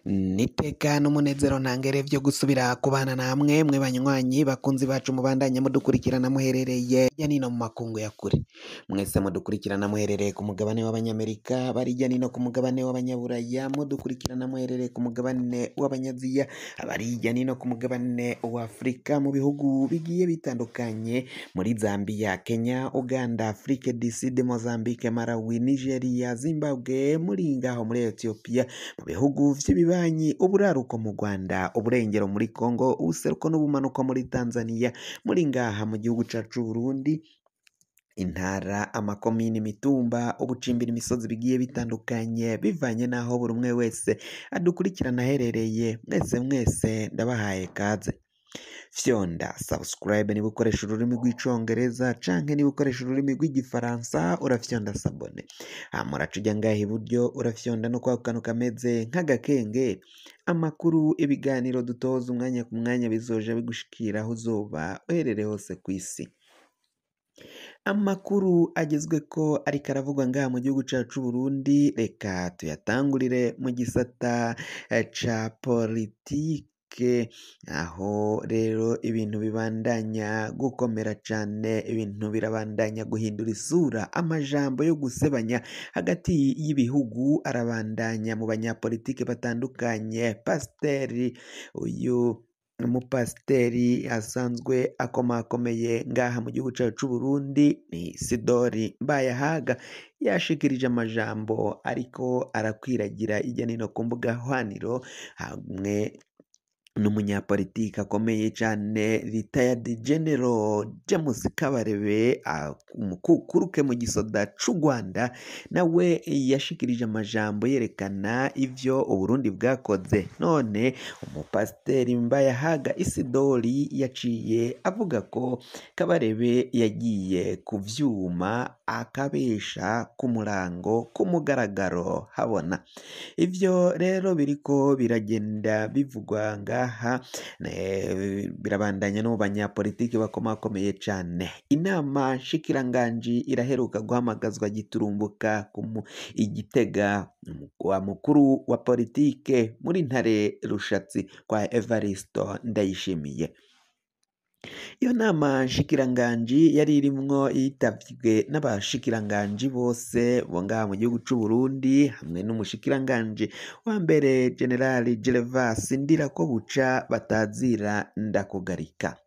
Niteka n'umunezero ntangere vyo gusubira kubana namwe mwe banywanyi bakunzi bacu mubandanya mudukurikirana muherereye hirya nino mu makungu ya kure, mwese mudukurikirana muherereye ku mugabane w'abanyamerika, bari hirya nino ku mugabane w'abanyaburaya, mudukurikirana muherereye ku mugabane w'abanyaziya, abari hirya nino ku mugabane wa Afurika mu bihugu bigiye bitandukanye muri Zambia, Kenya, Uganda, Afrique du Sud, Mozambique, Malawi, Nigeria, Zimbabwe, muri ngaho muri Ethiopia, mu bihugu vy'ibibanyi, uburaruko mu Rwanda, uburengero muri Congo, ubuseruko n'ubumanuko muri Tanzania, muri ngaha mu gihugu cacu Burundi, intara, amakomini, imitumba, ubucimbira, imisozi bigiye bitandukanye bivanye naho buri umwe wese adukurikirana aherereye. Mwese ndabahaye kaze. Fyonda subscribe niba ukoresha ururimi rw'icongereza canke niba ukoresha ururimi rw'igifaransa urafyonda sabone, muraca uja ngaha iburyo urafyonda no kwa kantu kameze nk'agakenge, amakuru, ibiganiro dutoza umwanya ku mwanya bizoja bigushikira aho uzoba uherereye hose kw'isi. Amakuru agezweko ariko aravugwa ngaha mu gihugu cacu Burundi, reka tuyatangurire mu gisata ca politike, aho rero ibintu bibandanya gukomera cane, ibintu birabandanya guhindura isura, amajambo yo gusebanya hagati y'ibihugu arabandanya mu banyapolitike batandukanye. Pasiteri, uyu umupasiteri asanzwe akomakomeye ngaha mu gihugu cacu Burundi ni Sidori Mbayahaga, yashikirije amajambo ariko arakwiragira hirya nino ku mbuga hwaniro, hamwe n'umunyapolitike akomeye cane retired general James Kabarebe, umukukuruke mu gisoda c'u Rwanda, nawe yashikirije amajambo yerekana ivyo Uburundi bwakoze. None umupasiteri Mbayahaga Isidori yaciye avuga ko Kabarebe yagiye ku vyuma akabesha ku murango, ku mugaragaro habona. Ivyo rero biriko biragenda bivugwa ngaha, birabandanya no mu banyapolitiki bakomakomeye cane. Inama nshikiranganji iraheruka guhamagazwa giturumbuka Igitega, wa mukuru wa politike muri Ntare Rushatsi kwa Evaristo Ndayishimiye. Iyo nama nshikiranganji yari irimwo yitavye n'abashikiranganji bose bo ngaha mu gihugu c'u Burundi, hamwe n'umushikiranganji wa mbere General Gervas Ndirakobuca batazira Ndakugarika.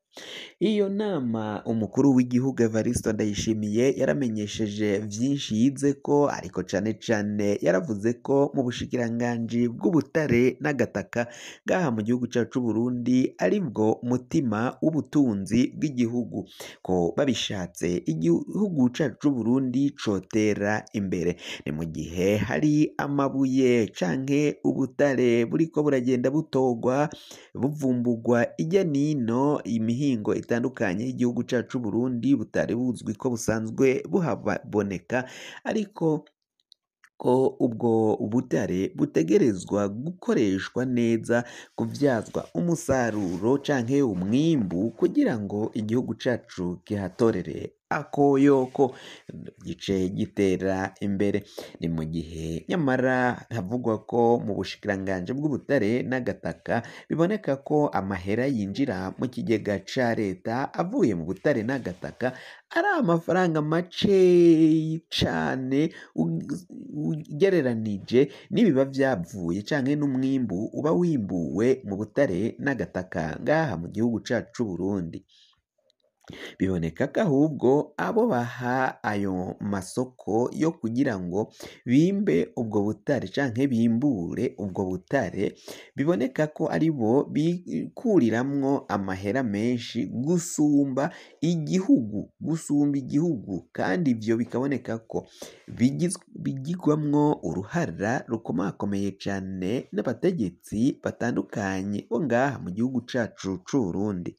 Iyo nama umukuru w'igihugu Evaristo Ndayishimiye yaramenyesheje vyinshi yizeko, ariko cane cane yaravuze ko mu bushikiranganji bw'ubutare n'agataka ngaha mu gihugu cacu Burundi aribwo mutima w'ubutunzi bw'igihugu, ko babishatse igihugu cacu Burundi cotera imbere. Ni mu gihe hari amabuye canke ubutare buriko buragenda butogwa buvumbugwa irya nino imihingo itandukanye y'igihugu cacu Burundi, butari buzwi ko busanzwe buhaboneka, ariko ko ubwo ubutare butegerezwa gukoreshwa neza, kuvyazwa umusaruro canke umwimbu, kugira ngo igihugu cacu kihatorere akoyoko gice gitera imbere. Ni mu gihe nyamara havugwa ko mu bushikiranganji bw'ubutare n'agataka biboneka ko amahera yinjira mu kigega ca leta avuye mu butare n'agataka ari amafaranga maceyi cane ugereranije n'ibiba vyavuye canke n'umwimbu uba wimbuwe mu butare n'agataka ngaha mu gihugu cacu Burundi. Biboneka ko ahubwo abo baha ayo masoko yo kugira ngo bimbe ubwo butare canke bimbure ubwo butare, biboneka ko aribo bikuriramwo amahera menshi gusumba igihugu, kandi ivyo bikaboneka ko bigirwamwo uruhara rukomakomeye cane n'abategetsi batandukanye bo ngaha mu gihugu cacu c'u Burundi.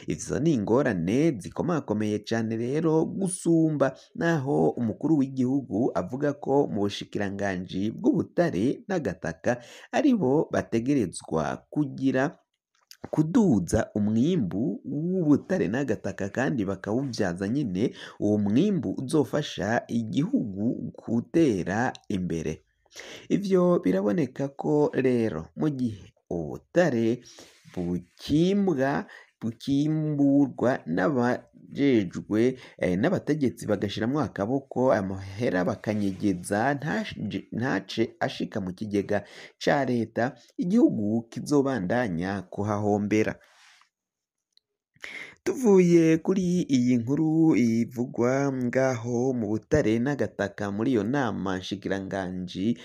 Izo ni ingorane zikomakomeye cane rero gusumba naho umukuru w'igihugu avuga ko mu bushikiranganji bw'ubutare n'agataka aribo bategerezwa kuduza umwimbu w'ubutare n'agataka, kandi bakawuvyaza nyine uwo mwimbu uzofasha igihugu gutera imbere. Ivyo biraboneka ko rero mu gihe ubutare bukimburwa n'abajejwe n'abategetsi bagashiramwo akaboko, amahera bakanyegeza ntace ashika mu kigega ca leta, igihugu kizobandanya kuhahombera. Tuvuye kuri iyi nkuru ivugwa ngaho mu butare n'agataka muri iyo nama nshikiranganji,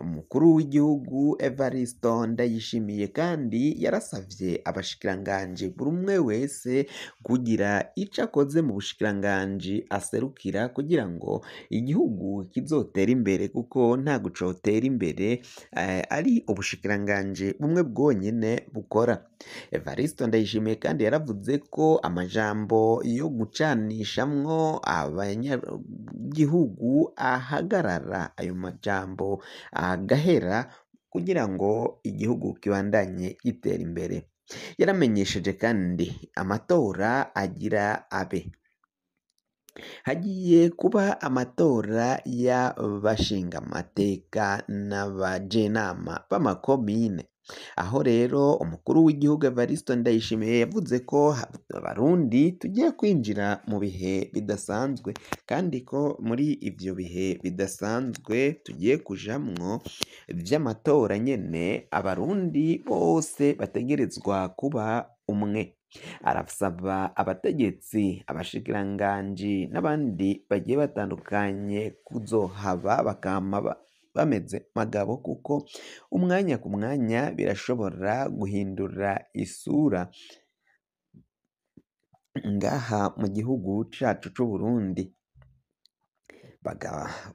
umukuru w'igihugu Evaristo Ndayishimiye kandi yarasavye abashikiranganji buri umwe wese kugira ico akoze mu bushikiranganji aserukira kugira ngo igihugu kizotere imbere, kuko ntago cotera imbere ari ubushikiranganji bumwe bwonyene bukora. Evaristo Ndayishimiye kandi yaravuze ko amajambo yo gucanishamwo abanyagihugu ahagarara, ayo majambo agahera kugira ngo igihugu kibandanye gitera imbere. Yaramenyesheje kandi amatora agira abe. Hagiye kuba amatora y'abashingamateka n'abajenama b'amakomine, aho rero umukuru w'igihugu Evaristo Ndayishimiye yavuze ko abarundi tugiye kwinjira mu bihe bidasanzwe, kandi ko muri ivyo bihe bidasanzwe tugiye kujamwo vy'amatora nyene, abarundi bose bategerezwa kuba umwe. Arasaba abategetsi, abashikiranganji n'abandi bagiye batandukanye kuzohaba bakama bameze magabo, kuko umwanya ku mwanya birashobora guhindura isura ngaha mu gihugu cacu c'Uburundi.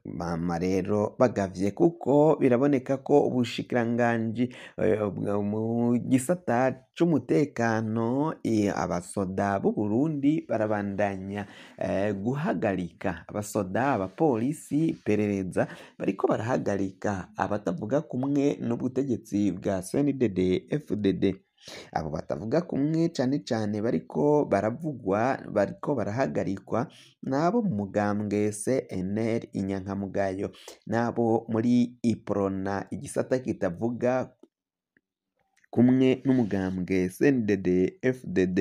Bama rero bagavye, kuko biraboneka ko ubushikiranganji mu gisata c'umutekano, abasoda b'u Burundi barabandanya guhagarika abasoda, abapolisi, iperereza bariko barahagarika abatavuga kumwe n'ubutegetsi bwa CNDD FDD. Abo batavuga kumwe cane cane bariko barahagarikwa n'abo mu mugambwe CNL inyankamugayo, n'abo muri Iprona igisata kitavuga kumwe n'umugambwe CNDD FDD.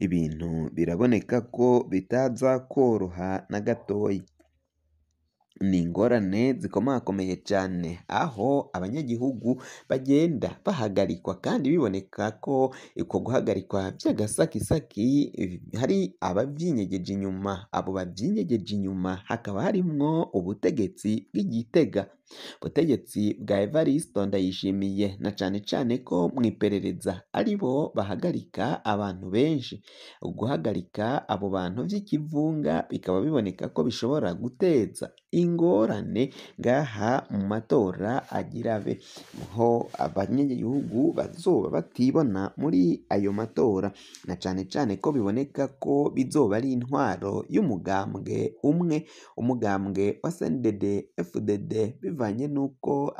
Ibintu biraboneka ko bitaza kworoha na gatoyi. Ni ingorane zikomakomeye cane, aho abanyagihugu bagenda bahagarikwa kandi biboneka ko uko guhagarikwa vy'agasakisaki hari abavyinyegeje inyuma. Abo bavyinyegeje inyuma hakaba harimwo ubutegetsi bw'Igitega, ubutegetsi bwa Evaristo Ndayishimiye, na cane cane ko mw'iperereza aribo bahagarika abantu benshi. Guhagarika abo bantu vy'ikivunga bikaba biboneka ko bishobora guteza ingorane ngaha mu matora agira abe, ho abanyagihugu bazoba batibona muri ayo matora, na cane cane ko biboneka ko bizoba ari intwaro y'umugambwe umwe, umugambwe wa CNDD FDD, bivanye n'uko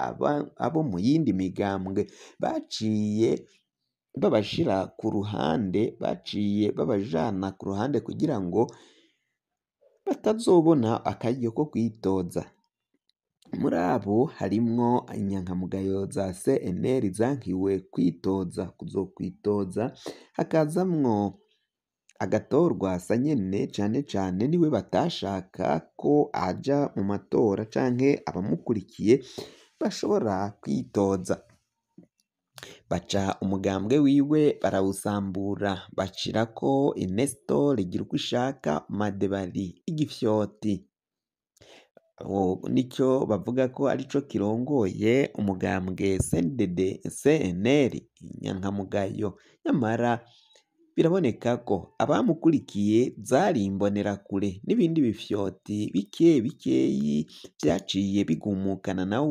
abo mu yindi migambwe baciye babashira ku ruhande, baciye babajana ku ruhande kugira ngo batazobona akaryo ko kwitoza. Muri abo harimwo inyankamugayo za CNL zankiwe kuzokwitoza, hakazamwo Agathon nyene cane cane niwe batashaka ko aja mu matora, canke abamukurikiye bashobora kwitoza. Baca umugambwe wiwe barawusambura, bashirako Nestor Girukishaka Madebari igifyoti. Nico bavuga ko arico kirongoye umugambwe CNL inyankamugayo, nyamara biraboneka ko abamukurikiye zari imbonerakure n'ibindi bifyoti bikeyi vyaciye bigumukana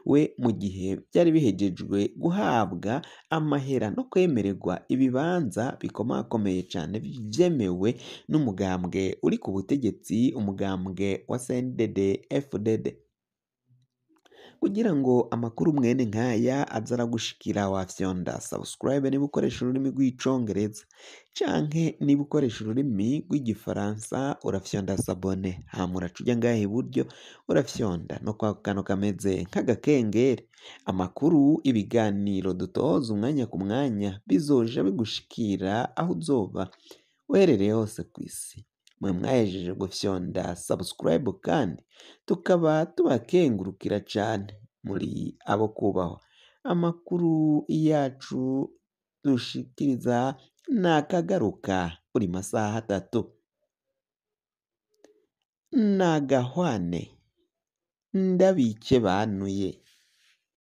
we mu gihe vyari bihejejwe guhabwa amahera no kwemererwa ibibanza bikomakomeye cane vyemewe n'umugambwe uri ku butegetsi, umugambwe wa CNDD FDD. kugira ngo amakuru mwene nk'aya aze aragushikira wafyonda subscribe niba ukoresha ururimi rw'icongereza canke niba ukoresha ururimi rw'igifaransa urafyonda sabone hama uraca uja ngaha iburyo urafyonda no kwa kantu kameze nk'agakengeri amakuru ibiganiro dutoza umwanya ku mwanya bizoja bigushikira aho uzoba uherereye hose kw'isi mwe mwahejeje gufyonda subscribe kandi tukaba tubakengurukira cane muri abo kubahwa amakuru yacu dushikiriza nakagaruka buri masaha 3 nagahwane ndabike banuye